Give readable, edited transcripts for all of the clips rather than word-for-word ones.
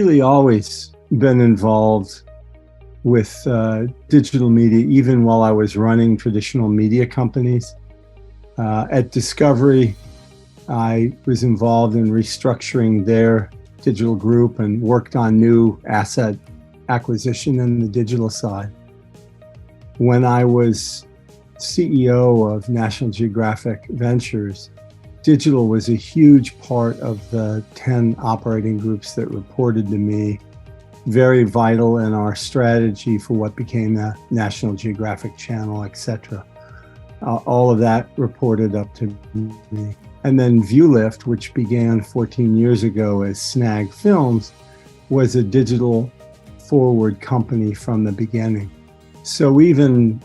really always been involved with digital media, even while I was running traditional media companies. At Discovery, I was involved in restructuring their digital group and worked on new asset acquisition in the digital side. When I was CEO of National Geographic Ventures, digital was a huge part of the 10 operating groups that reported to me, very vital in our strategy for what became the National Geographic Channel, etc. All of that reported up to me. And then ViewLift, which began 14 years ago as Snag Films, was a digital forward company from the beginning. So even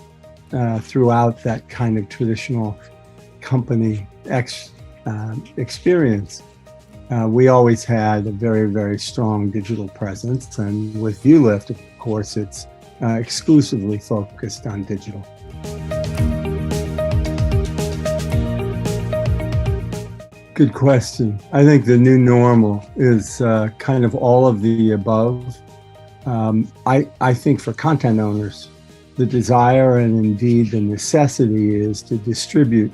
throughout that kind of traditional company experience, we always had a very, very strong digital presence. And with ViewLift, of course, it's exclusively focused on digital. Good question. I think the new normal is kind of all of the above. I think for content owners, the desire and indeed the necessity is to distribute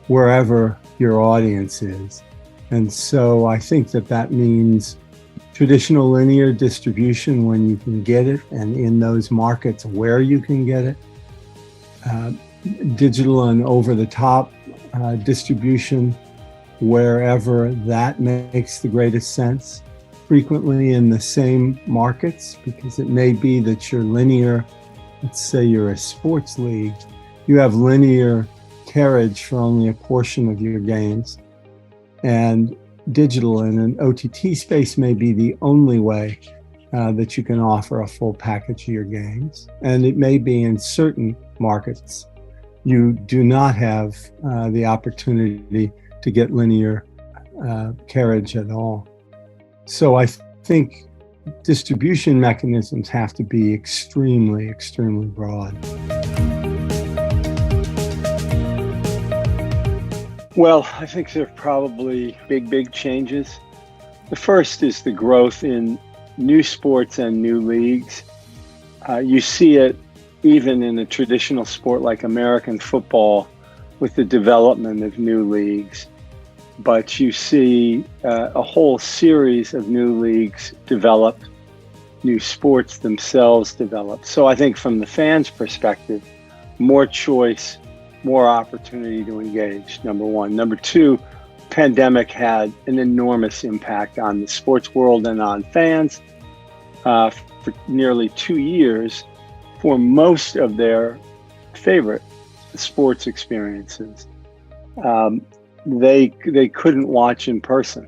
wherever your audience is. And so I think that means traditional linear distribution when you can get it, and in those markets where you can get it. Digital and over-the-top distribution wherever that makes the greatest sense, frequently in the same markets, because it may be that you're linear. Let's say you're a sports league, you have linear carriage for only a portion of your games, and digital in an OTT space may be the only way that you can offer a full package of your games. And it may be in certain markets you do not have the opportunity to get linear carriage at all. So I think distribution mechanisms have to be extremely, extremely broad. Well, I think there are probably big changes. The first is the growth in new sports and new leagues. You see it even in a traditional sport like American football with the development of new leagues. But you see a whole series of new leagues develop, new sports themselves develop. So I think from the fans' perspective, more choice, more opportunity to engage, number one. Number two, pandemic had an enormous impact on the sports world and on fans. For nearly 2 years, for most of their favorite sports experiences, they couldn't watch in person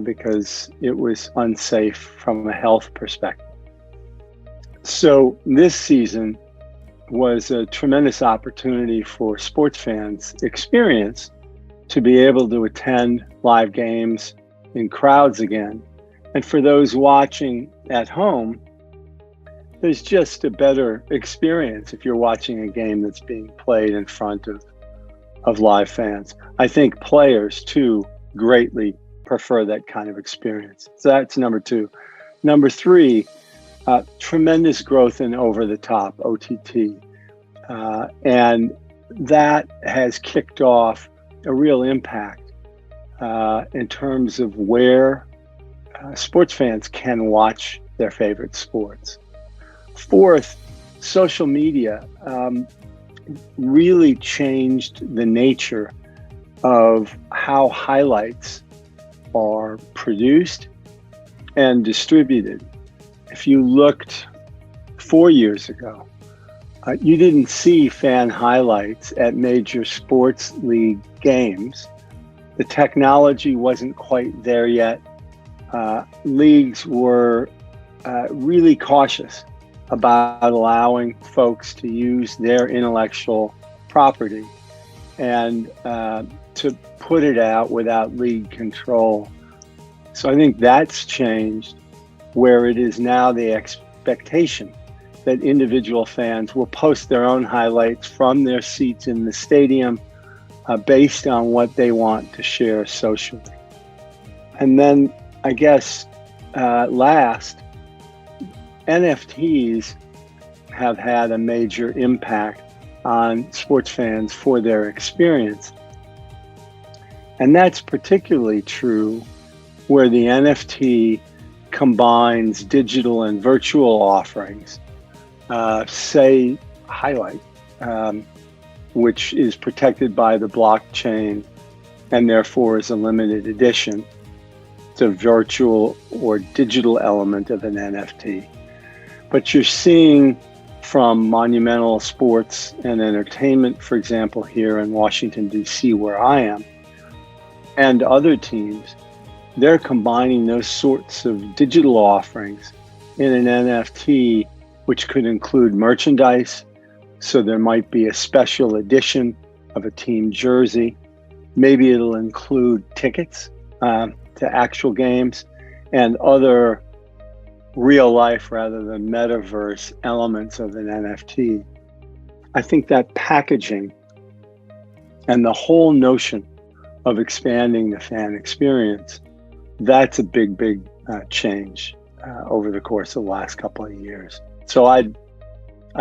because it was unsafe from a health perspective. So this season was a tremendous opportunity for sports fans experience to be able to attend live games in crowds again. And for those watching at home, there's just a better experience if you're watching a game that's being played in front of live fans. I think players too greatly prefer that kind of experience. So that's number two. Number three, tremendous growth in over-the-top OTT. And that has kicked off a real impact in terms of where sports fans can watch their favorite sports. Fourth, social media really changed the nature of how highlights are produced and distributed. If you looked 4 years ago, you didn't see fan highlights at major sports league games. The technology wasn't quite there yet. Leagues were really cautious about allowing folks to use their intellectual property and to put it out without league control. So I think that's changed, where it is now the expectation that individual fans will post their own highlights from their seats in the stadium based on what they want to share socially. And then I guess last, NFTs have had a major impact on sports fans for their experience. And that's particularly true where the NFT combines digital and virtual offerings, say Highlight, which is protected by the blockchain and therefore is a limited edition. It's a virtual or digital element of an NFT. But you're seeing from Monumental Sports and Entertainment, for example, here in Washington, D.C., where I am, and other teams, they're combining those sorts of digital offerings in an NFT, which could include merchandise. So there might be a special edition of a team jersey. Maybe it'll include tickets to actual games and other real life rather than metaverse elements of an NFT. I think that packaging and the whole notion of expanding the fan experience, that's a big change over the course of the last couple of years. So I'd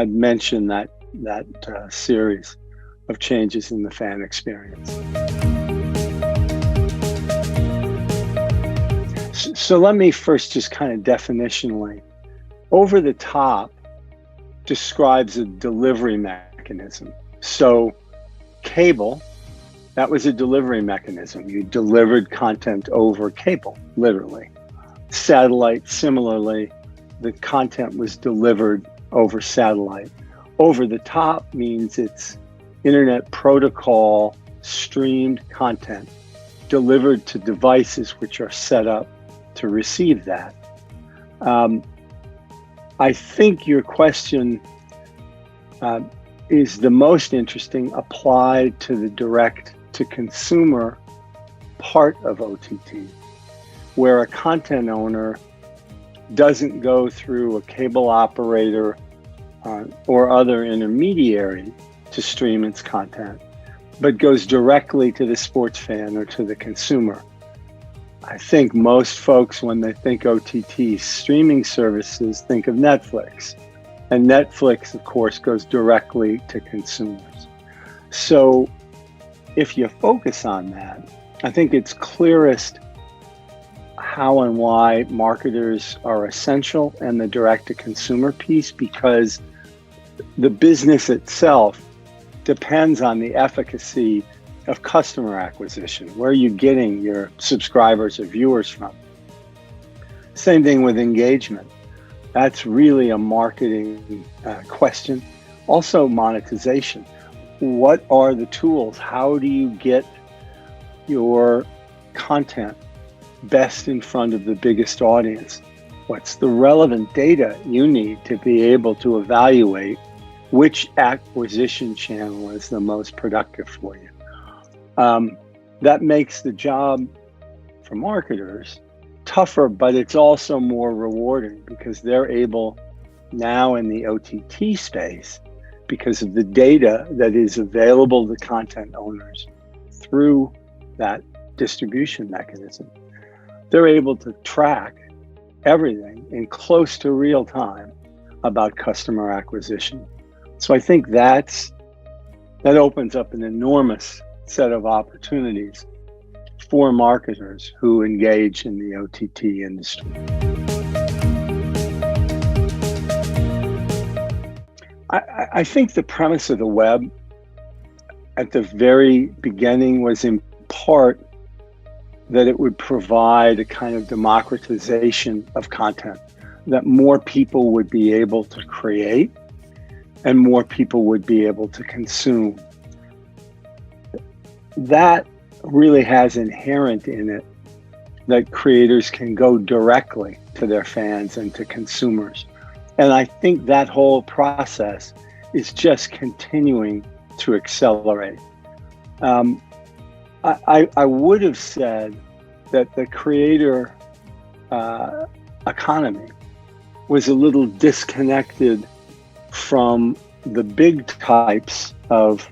mention that series of changes in the fan experience. So let me first just kind of definitionally, over the top describes a delivery mechanism. So cable, that was a delivery mechanism. You delivered content over cable, literally. Satellite, similarly, the content was delivered over satellite. Over the top means it's internet protocol streamed content delivered to devices which are set up to receive that. I think your question is the most interesting applied to the direct to consumer part of OTT, where a content owner doesn't go through a cable operator or other intermediary to stream its content, but goes directly to the sports fan or to the consumer. I think most folks, when they think OTT streaming services, think of Netflix. And Netflix, of course, goes directly to consumers. So if you focus on that, I think it's clearest how and why marketers are essential and the direct-to-consumer piece, because the business itself depends on the efficacy of customer acquisition. Where are you getting your subscribers or viewers from? Same thing with engagement. That's really a marketing question. Also monetization. What are the tools? How do you get your content best in front of the biggest audience? What's the relevant data you need to be able to evaluate which acquisition channel is the most productive for you? That makes the job for marketers tougher, but it's also more rewarding because they're able now in the OTT space, because of the data that is available to content owners through that distribution mechanism, they're able to track everything in close to real time about customer acquisition. So I think that opens up an enormous set of opportunities for marketers who engage in the OTT industry. I think the premise of the web at the very beginning was in part that it would provide a kind of democratization of content, that more people would be able to create and more people would be able to consume. That really has inherent in it that creators can go directly to their fans and to consumers. And I think that whole process is just continuing to accelerate. I would have said that the creator economy was a little disconnected from the big types of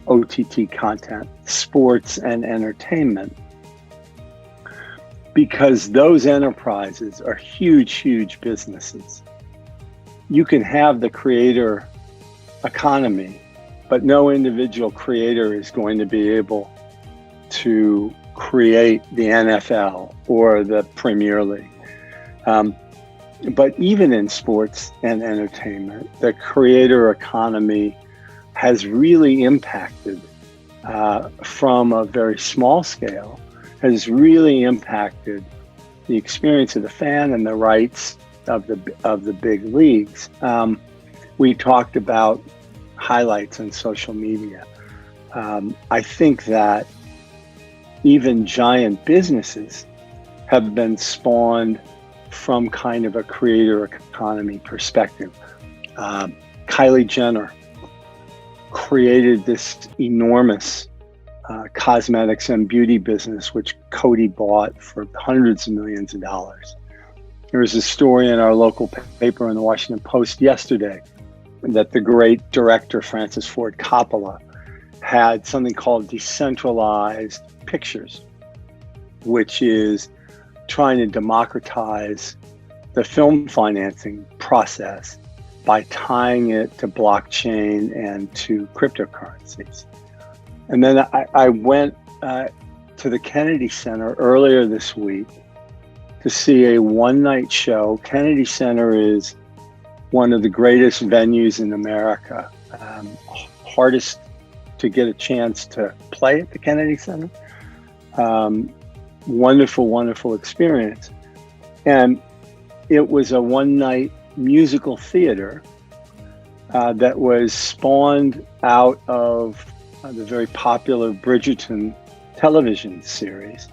OTT content, sports and entertainment. because those enterprises are huge businesses. You can have the creator economy, but no individual creator is going to be able to create the NFL or the Premier League. But even in sports and entertainment, the creator economy has really impacted from a very small scale, has really impacted the experience of the fan and the rights of the big leagues. We talked about highlights on social media. I think that even giant businesses have been spawned from kind of a creator economy perspective. Kylie Jenner created this enormous cosmetics and beauty business, which Coty bought for hundreds of millions of dollars. There was a story in our local paper in the Washington Post yesterday that the great director Francis Ford Coppola had something called decentralized pictures, which is trying to democratize the film financing process by tying it to blockchain and to cryptocurrencies. And then I went to the Kennedy Center earlier this week to see a one-night show. Kennedy Center is one of the greatest venues in America. Hardest to get a chance to play at the Kennedy Center. Wonderful experience. And it was a one-night musical theater that was spawned out of the very popular Bridgerton television series.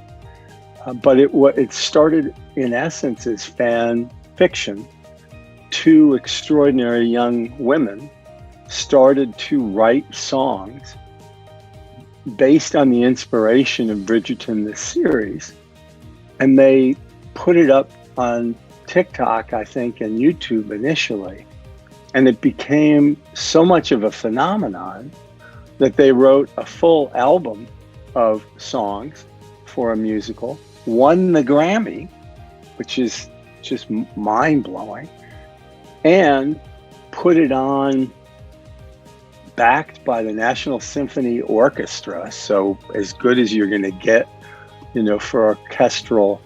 But it started in essence as fan fiction. Two extraordinary young women started to write songs based on the inspiration of Bridgerton, the series, and they put it up on TikTok, I think, and YouTube initially. And it became so much of a phenomenon that they wrote a full album of songs for a musical, won the Grammy, which is just mind-blowing, and put it on, backed by the National Symphony Orchestra, so as good as you're going to get, for orchestral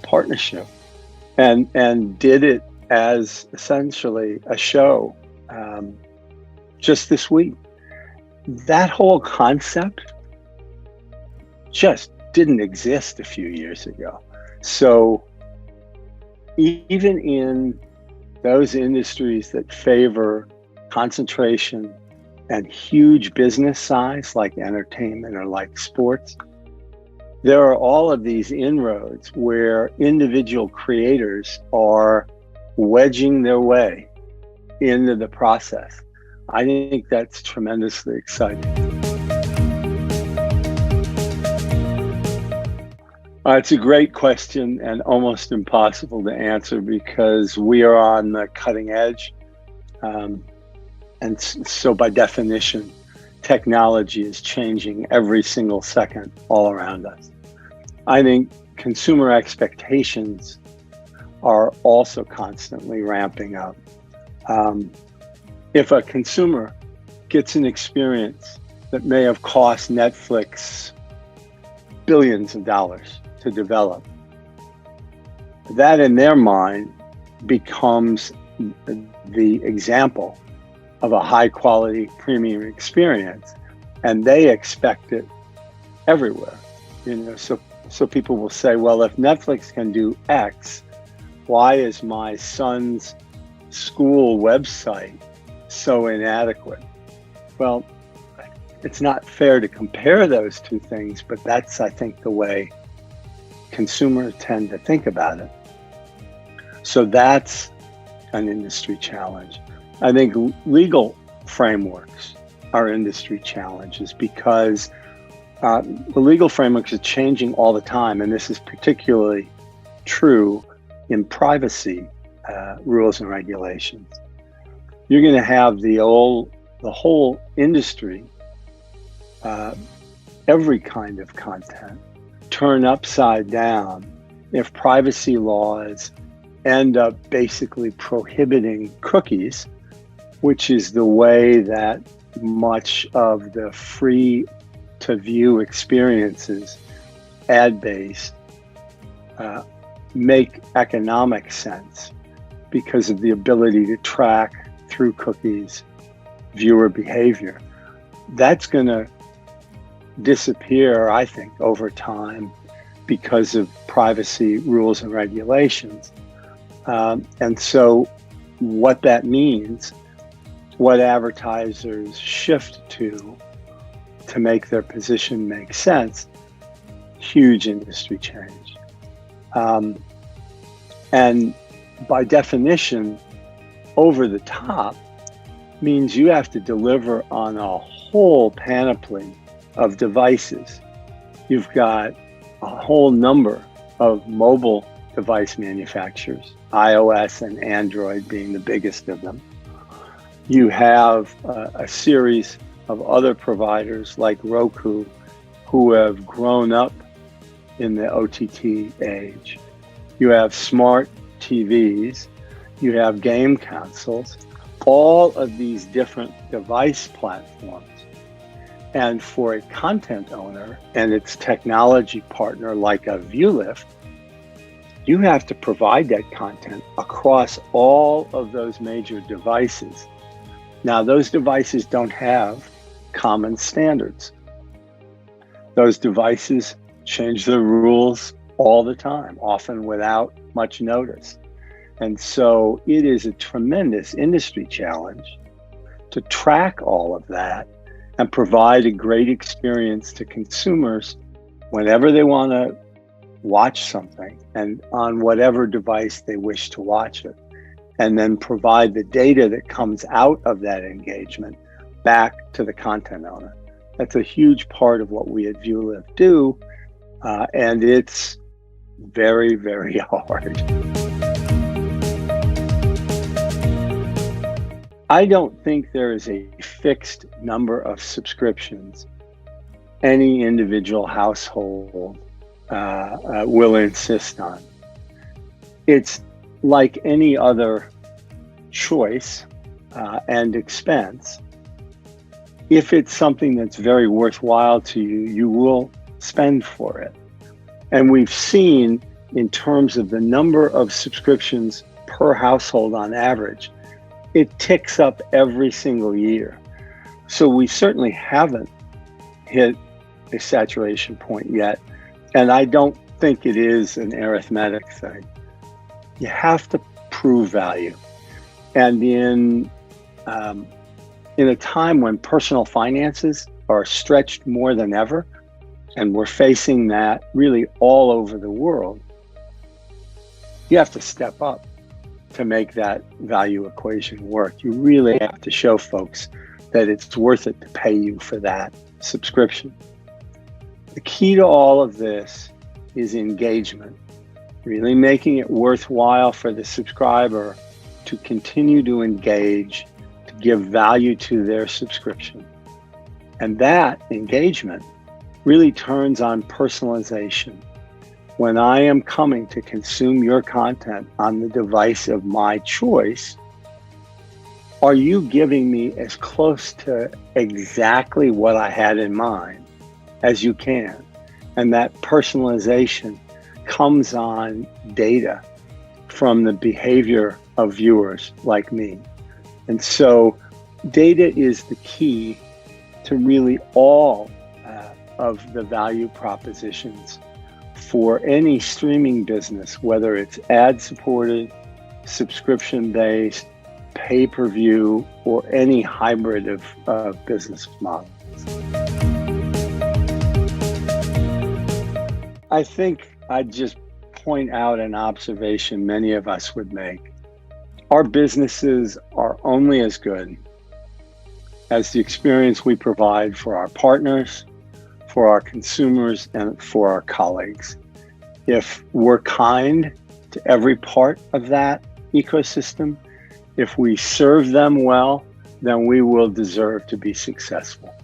partnership, and did it as essentially a show just this week. That whole concept just didn't exist a few years ago. So even in those industries that favor concentration and huge business size, like entertainment or like sports, there are all of these inroads where individual creators are wedging their way into the process. I think that's tremendously exciting. It's a great question and almost impossible to answer because we are on the cutting edge. And so by definition, technology is changing every single second all around us. I think consumer expectations are also constantly ramping up. If a consumer gets an experience that may have cost Netflix billions of dollars to develop, that in their mind becomes the example of a high quality premium experience, and they expect it everywhere. So people will say, well, if Netflix can do X, why is my son's school website so inadequate? Well, it's not fair to compare those two things, but that's, I think, the way consumers tend to think about it. So that's an industry challenge. I think legal frameworks are industry challenges because the legal frameworks are changing all the time, and this is particularly true in privacy rules and regulations. You're going to have the whole industry, every kind of content, turn upside down if privacy laws end up basically prohibiting cookies, which is the way that much of the free to view experiences, ad-based, make economic sense because of the ability to track through cookies viewer behavior. That's going to disappear, I think, over time because of privacy rules and regulations. And so what that means, what advertisers shift to make their position make sense, huge industry change. And by definition, over the top means you have to deliver on a whole panoply of devices. You've got a whole number of mobile device manufacturers, iOS and Android being the biggest of them. You have a series of other providers like Roku who have grown up in the OTT age. You have smart TVs, you have game consoles, all of these different device platforms. And for a content owner and its technology partner like a ViewLift, you have to provide that content across all of those major devices. Now, those devices don't have common standards. Those devices change the rules all the time, often without much notice. And so it is a tremendous industry challenge to track all of that and provide a great experience to consumers whenever they want to watch something and on whatever device they wish to watch it, and then provide the data that comes out of that engagement back to the content owner. That's a huge part of what we at ViewLift do, and it's very, very hard. I don't think there is a fixed number of subscriptions any individual household will insist on. It's like any other choice and expense. If it's something that's very worthwhile to you, you will spend for it. And we've seen, in terms of the number of subscriptions per household on average, it ticks up every single year. So we certainly haven't hit a saturation point yet. And I don't think it is an arithmetic thing. You have to prove value. And in a time when personal finances are stretched more than ever, and we're facing that really all over the world, you have to step up to make that value equation work. You really have to show folks that it's worth it to pay you for that subscription. The key to all of this is engagement, really making it worthwhile for the subscriber to continue to engage, to give value to their subscription. And that engagement really turns on personalization. When I am coming to consume your content on the device of my choice, are you giving me as close to exactly what I had in mind as you can? And that personalization comes on data from the behavior of viewers like me. And so data is the key to really all of the value propositions for any streaming business, whether it's ad-supported, subscription-based, pay-per-view, or any hybrid of business models. I think I'd just point out an observation many of us would make. Our businesses are only as good as the experience we provide for our partners, for our consumers, and for our colleagues. If we're kind to every part of that ecosystem, if we serve them well, then we will deserve to be successful.